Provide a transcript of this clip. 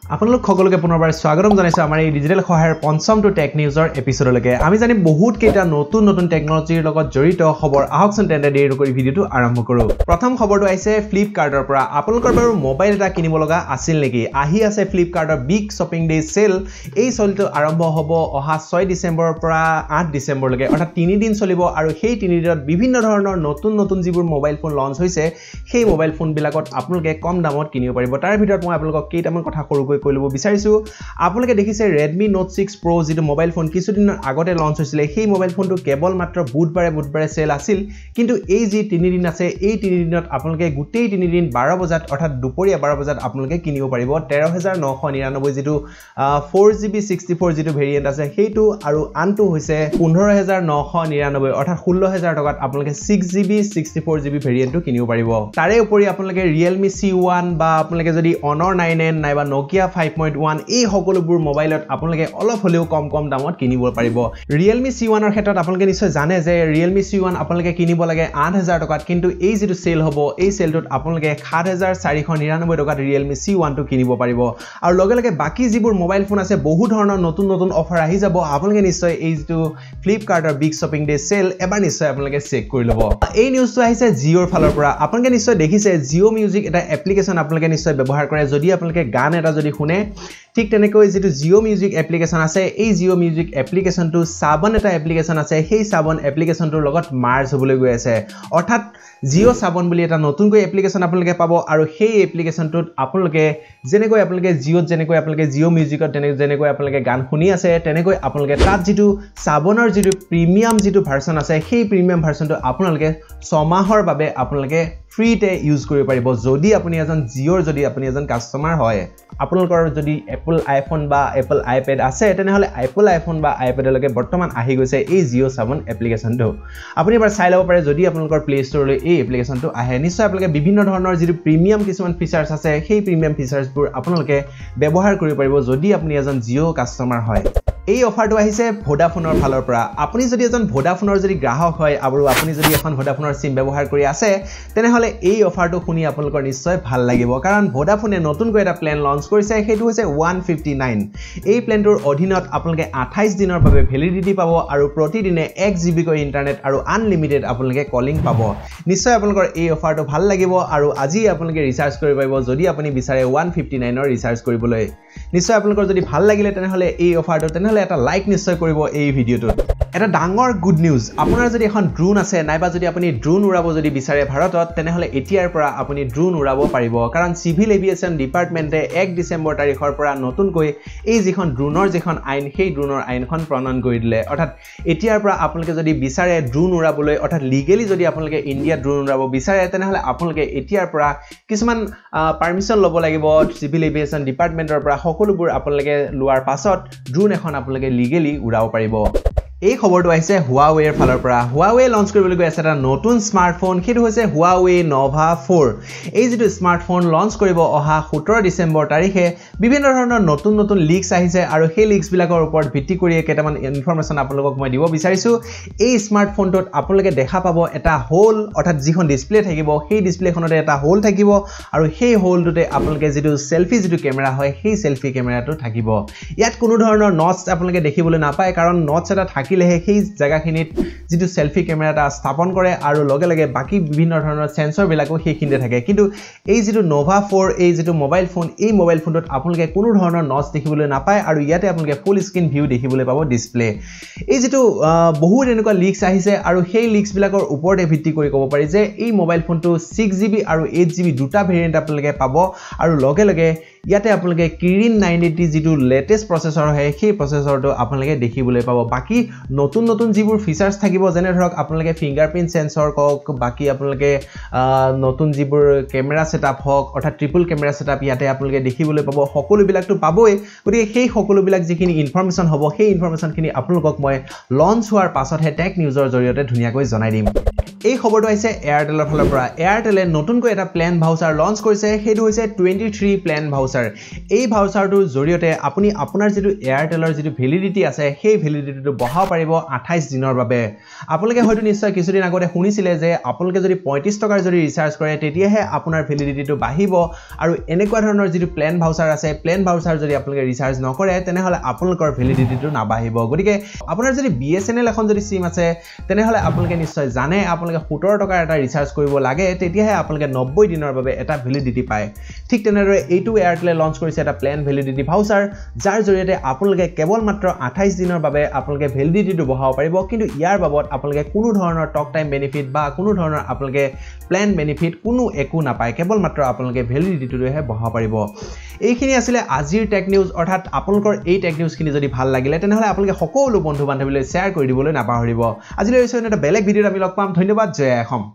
আপোনালোক সকলোকে পুনৰবাৰ স্বাগতম জনাইছো আমাৰ এই ডিজিটেল সহায়ৰ পঞ্চমটো টেক নিউজৰ এপিসোডলৈকে আমি জানি বহুত কেইটা নতুন টেকনলজিৰ লগত জড়িত খবৰ আহকচোন তেন্তে দেৰি কৰি ভিডিওটো আৰম্ভ কৰো প্ৰথম খবৰটো আহিছে ফ্লিপকাৰ্টৰ পৰা আপোনালোকৰ বাৰু মোবাইল এটা কিনিব লগা আছিল নেকি আহি আছে ফ্লিপকাৰ্টৰ বিগ শ্বপিং ডে সেল এই সেলটো আৰম্ভ হ'ব অহা 6 ডিসেম্বৰৰ পৰা 8 ডিসেম্বৰলৈকে অৰ্থাৎ 3 দিন চলিব আৰু সেই 3 দিনত বিভিন্ন ধৰণৰ নতুন যিবোৰ মোবাইল ফোন লঞ্চ হৈছে সেই মোবাইল ফোন বিলাকত আপোনালোকে কম দামত কিনিব পাৰিব তাৰ ভিতৰত মই আপোনালোকক কেইটামান কথা সৰুকৈ কইলব বিচাৰিছো আপোনালোকে দেখিছে Redmi Note 6 Pro যেটো মোবাইল ফোন কিছুদিনৰ আগতে লঞ্চ হৈছিল সেই মোবাইল ফোনটো কেৱল মাত্ৰ বুধবাৰে সেল আছিল কিন্তু এই যি 3 দিন আছে এই 3 দিনত আপোনালোকে গুটেই 3 দিন 12 বজাত অৰ্থাৎ দুপৰীয়া 12 বজাত আপোনালোকে কিনিব পাৰিব 13999 যেটো 4GB 64 যেটো ভেৰিয়েন্ট আছে সেইটো আৰু আনটো হৈছে 15999 অৰ্থাৎ 16000 টকাত আপোনালোকে 6GB 64GB ভেৰিয়েন্টটো কিনিব পাৰিব তাৰে উপৰি আপোনালোকে Realme C1 বা আপোনালোকে যদি Honor 9N নাইবা Nokia 5.1 এই সকলোবোৰ মোবাইলত আপোনালোকে অলপ হলেও কম দামত কিনিব পাৰিব Realme C1 ৰ ক্ষেত্ৰত আপোনালোকে নিশ্চয় জানে যে Realme C1 আপোনালোকে কিনিব লাগে 8000 টকাত কিন্তু এই যেটো সেল হ'ব এই সেলটোত আপোনালোকে 7499 টকাত Realme C1 টো কিনিব পাৰিব আৰু লগে বাকি যিবোৰ মোবাইল ফোন আছে বহু ধৰণৰ নতুন অফাৰ আহি যাব আপোনালোকে নিশ্চয় এই যেটো ফ্লিপকাৰ্টৰ বিগ শ্বপিং ডে সেল এবাৰ নিশ্চয় আপোনালোকে চেক কৰি ল'ব এই নিউজটো আহিছে জিঅ'ৰ ফালৰ পৰা আপোনালোকে নিশ্চয় দেখিছে জিঅ' মিউজিক এটা এপ্লিকেশন আপোনালোকে নিশ্চয় ব্যৱহাৰ কৰে যদি আপোনালোকে গান এটা যদি শুনে ঠিক তেনেকৈ যেটো জিঅ' মিউজিক এপ্লিকেশন আছে এই জিঅ' মিউজিক এপ্লিকেশনটো সাবন এটা এপ্লিকেশন আছে সেই সাবন এপ্লিকেশনটোৰ লগত মাৰ্জ হ'বলৈ গৈ আছে অৰ্থাৎ জিঅ' সাবন বুলি এটা নতুনকৈ এপ্লিকেশন আপোনালোকে পাব আৰু সেই এপ্লিকেশনটোত আপোনালোকে যেনেকৈ আপোনালোকে জিঅ'ত যেনেকৈ আপোনালোকে জিঅ' মিউজিকত যেনেকৈ আপোনালোকে গান শুনি আছে তেনেকৈ আপোনালোকে তাত যেটো সাবনৰ যেটো প্ৰিমিয়াম যেটো ভাৰ্সন আছে সেই প্ৰিমিয়াম ভাৰ্সনটো আপোনালোকে 6 মাহৰ বাবে আপোনালোকে ফ্ৰীতে ইউজ কৰিব পাৰিব যদি আপুনি এজন জিঅ'ৰ যদি আপুনি এজন কাস্টমাৰ হয় আপোনালোকৰ যদি Apple iPhone বা Apple iPad আছে তেনেহলে Apple iPhone বা iPad লৈকে বৰ্তমান আহি গৈছে এই জিঅ' সাবন এপ্লিকেশনটো আপুনি এবাৰ চাই ল'ব পাৰে যদি আপোনালোকৰ প্লে ষ্টৰলৈ এই এপ্লিকেশনটো আহে নিশ্চয় আপোনালোকে বিভিন্ন ধৰণৰ যেটো প্ৰিমিয়াম কিছুমান ফিচাৰ্স আছে সেই প্ৰিমিয়াম ফিচাৰ্সবোৰ আপোনালোকে ব্যৱহাৰ কৰিব পাৰিব যদি আপুনি এজন জিঅ' কাস্টমাৰ হয় এই অফাৰটো আহিছে ভোডাফোনৰ ফালৰ পৰা আপুনি যদি এজন ভোডাফোনৰ যদি গ্ৰাহক হয় আৰু আপুনি যদি এখন ভোডাফোনৰ সিম ব্যৱহাৰ কৰি আছে তেনেহলে এই অফাৰটো শুনি আপোনালোকৰ নিশ্চয় ভাল লাগিব কাৰণ ভোডাফোনে নতুনকৈ এটা প্ল্যান লঞ্চ কৰিছে সেইটো হৈছে 159 এই প্ল্যানটোৰ অধীনত আপোনালোকে 28 দিনৰ বাবে ভ্যালিডিটি পাব আৰু প্ৰতিদিনে 1GB কৈ ইন্টাৰনেট আৰু আনলিমিটেড আপোনালোকে কলিং পাব নিশ্চয় আপোনালোকৰ এই অফাৰটো ভাল লাগিব আৰু আজি আপোনালোকে ৰিচাৰ্জ কৰিব পাৰিব যদি আপুনি বিচাৰে 159 ৰ ৰিচাৰ্জ কৰিবলৈ নিশ্চয় আপোনালোকৰ যদি ভাল লাগিলে তেনেহলে এই অফাৰটো তেনেহলে এটা লাইক নিশ্চয় কৰিব এই ভিডিওটোত এটা ডাঙৰ গুড নিউজ আপোনাৰ যদি এখন ড্ৰোন আছে নাইবা যদি আপুনি ড্ৰোন উৰাব যদি বিচাৰে ভাৰতত তেনেহলে এতিয়াৰ পৰা আপুনি ড্ৰোন উৰাব পাৰিব কাৰণ সিভিল এভিয়েশন ডিপাৰ্টমেন্টে 1 ডিসেম্বৰ তাৰিখৰ পৰা নতুনকৈ এই যিখন ড্ৰোনৰ যিখন আইন সেই ড্ৰোনৰ আইনখন প্ৰণয়ন কৰি দিলে অৰ্থাৎ এতিয়াৰ পৰা আপোনালোকে যদি বিচাৰে ড্ৰোন উৰাবলৈ অৰ্থাৎ লিগেলি যদি আপোনালোকে ইণ্ডিয়া ড্ৰোন উৰাব বিচাৰে তেনেহলে আপোনালোকে এতিয়াৰ পৰা কিছুমান পাৰমিশন ল'ব লাগিব সিভিল এভিয়েশন ডিপাৰ্টমেন্টৰ পৰা সকলোবোৰ আপোনালোকে লোৱাৰ পাছত ড্ৰোন এখন আপোনালোকে লিগেলি উৰাব পাৰিব এই খবৰটো আহিছে Huawei এৰ ফালৰ পৰা Huawei লঞ্চ কৰিবলৈ গৈ আছে এটা নতুন স্মাৰ্টফোন সেইটো হৈছে Huawei Nova 4 এই যেটো স্মাৰ্টফোন লঞ্চ কৰিব অহা 17 ডিসেম্বৰ তাৰিখে বিভিন্ন ধৰণৰ নতুন লিক্স আহিছে আৰু সেই লিক্স বিলাকৰ ওপৰত ভিত্তি কৰি কেইটামান ইনফৰমেশন আপোনালোকক মই দিব বিচাৰিছো এই স্মাৰ্টফোনটোত আপোনালোকে দেখা পাব এটা হোল অৰ্থাৎ যিখন ডিসপ্লে থাকিব সেই ডিসপ্লেখনতে এটা হোল থাকিব আৰু সেই হোলটোতে আপোনালোকে যেটো সেলফি যেটো কেমেৰা হয় সেই সেলফি কেমেৰাটো থাকিব ইয়াত কোনো ধৰণৰ নটছ আপোনালোকে দেখিবলৈ নাপায় কাৰণ নটছ এটা থাকিলেহে সেই জায়গাখিনিত যেটো সেলফি কেমেৰাটা স্থাপন কৰে আৰু লগে বাকি বিভিন্ন ধৰণৰ সেন্সৰ বিলাকো সেইখিনিতে থাকে কিন্তু এই যেটো Nova 4 এই যেটো মোবাইল ফোন এই মোবাইল ফোনটোত আপোনালোকে কোনো ধৰণৰ নটছ দেখিবলৈ নাপায় আৰু ইয়াতে আপোনালোকে ফুল স্ক্ৰিন ভিউ দেখিবলৈ পাব ডিসপ্লে এই যেটো বহুত এনেকুৱা লিক্স আহিছে আৰু সেই লিক্স বিলাকৰ ওপৰতে ভিত্তি কৰি ক'ব পাৰি যে এই মোবাইল ফোনটো 6GB আৰু 8GB দুটা ভেৰিয়েন্ট আপোনালোকে পাব আৰু লগে ইয়াতে আপোনালোকে Kirin 980 যেটো লেটেস্ট প্ৰসেসৰ হয় সেই প্ৰসেসৰটো আপোনালোকে দেখিবলৈ পাব বাকি নতুন যিবোৰ ফিচাৰ্স থাকিব যেনে ধৰক আপোনালোকে ফিংগাৰপ্ৰিন্ট সেন্সৰ কক বাকি আপোনালোকে নতুন যিবোৰ কেমেৰা সেটআপ হক অৰ্থাৎ ট্ৰিপল কেমেৰা সেটআপ ইয়াতে আপোনালোকে দেখিবলৈ পাব সকলো বিলাকটো পাবই গতিকে সেই সকলো বিলাক যিখিনি ইনফৰমেশন হ'ব সেই ইনফৰমেশনখিনি আপোনালোকক মই লঞ্চ হোৱাৰ পাছতহে টেক নিউজৰ জৰিয়তে ধুনিয়াকৈ জনাই দিম এই খবৰটো আহিছে এয়াৰটেলৰ ফালৰ পৰা এয়াৰটেলে নতুনকৈ এটা প্ল্যান ভাউচাৰ লঞ্চ কৰিছে সেইটো হৈছে 23 প্ল্যান ভাউচাৰ এই ভাউচাৰটোৰ জৰিয়তে আপুনি আপোনাৰ যেটো এয়াৰটেলৰ যেটো ভ্যালিডিটি আছে সেই ভ্যালিডিটিটো বঢ়াব পাৰিব 28 দিনৰ বাবে আপোনালোকে হয়তো নিশ্চয় কিছুদিন আগতে শুনিছিলে যে আপোনালোকে যদি 35 টকাৰ যদি ৰিচাৰ্জ কৰে তেতিয়াহে আপোনাৰ ভ্যালিডিটিটো বাঢ়িব আৰু এনেকুৱা ধৰণৰ যেটো প্ল্যান ভাউচাৰ আছে প্ল্যান ভাউচাৰ যদি আপোনালোকে ৰিচাৰ্জ নকৰে তেনেহলে আপোনালোকৰ ভ্যালিডিটিটো নাবাঢ়িব গতিকে আপোনাৰ যদি BSNL এখন যদি সিম আছে তেনেহলে আপোনালোকে নিশ্চয় জানে আপোনালোকে 17 টকাৰ এটা ৰিচাৰ্জ কৰিব লাগে তেতিয়াহে আপোনালোকে 90 দিনৰ বাবে এটা ভ্যালিডিটি পায় ঠিক তেনেদৰে এইটো এয়াৰটেলে লঞ্চ কৰিছে এটা প্ল্যান ভ্যালিডিটি ভাউচাৰ যাৰ জৰিয়তে আপোনালোকে কেৱল মাত্ৰ 28 দিনৰ বাবে আপোনালোকে ভ্যালিডিটিটো বঢ়াব পাৰিব কিন্তু ইয়াৰ বাবদ আপোনালোকে কোনো ধৰণৰ টক টাইম বেনিফিট বা কোনো ধৰণৰ আপোনালোকে প্ল্যান বেনিফিট কোনো একো নাপায় কেৱল মাত্ৰ আপোনালোকে ভ্যালিডিটিটোহে বঢ়াব পাৰিব এইখিনি আছিল আজিৰ টেক নিউজ অৰ্থাৎ আপোনালোকৰ এই টেক নিউজখিনি যদি ভাল লাগিলে তেনেহলে আপোনালোকে সকলো বন্ধু বান্ধৱীলৈ শেয়াৰ কৰি দিবলৈ নাপাহৰিব আজিলৈ এটা বেলেগ ভিডিঅ'ত আমি লগ পাম ধন্যবাদ জয় অসম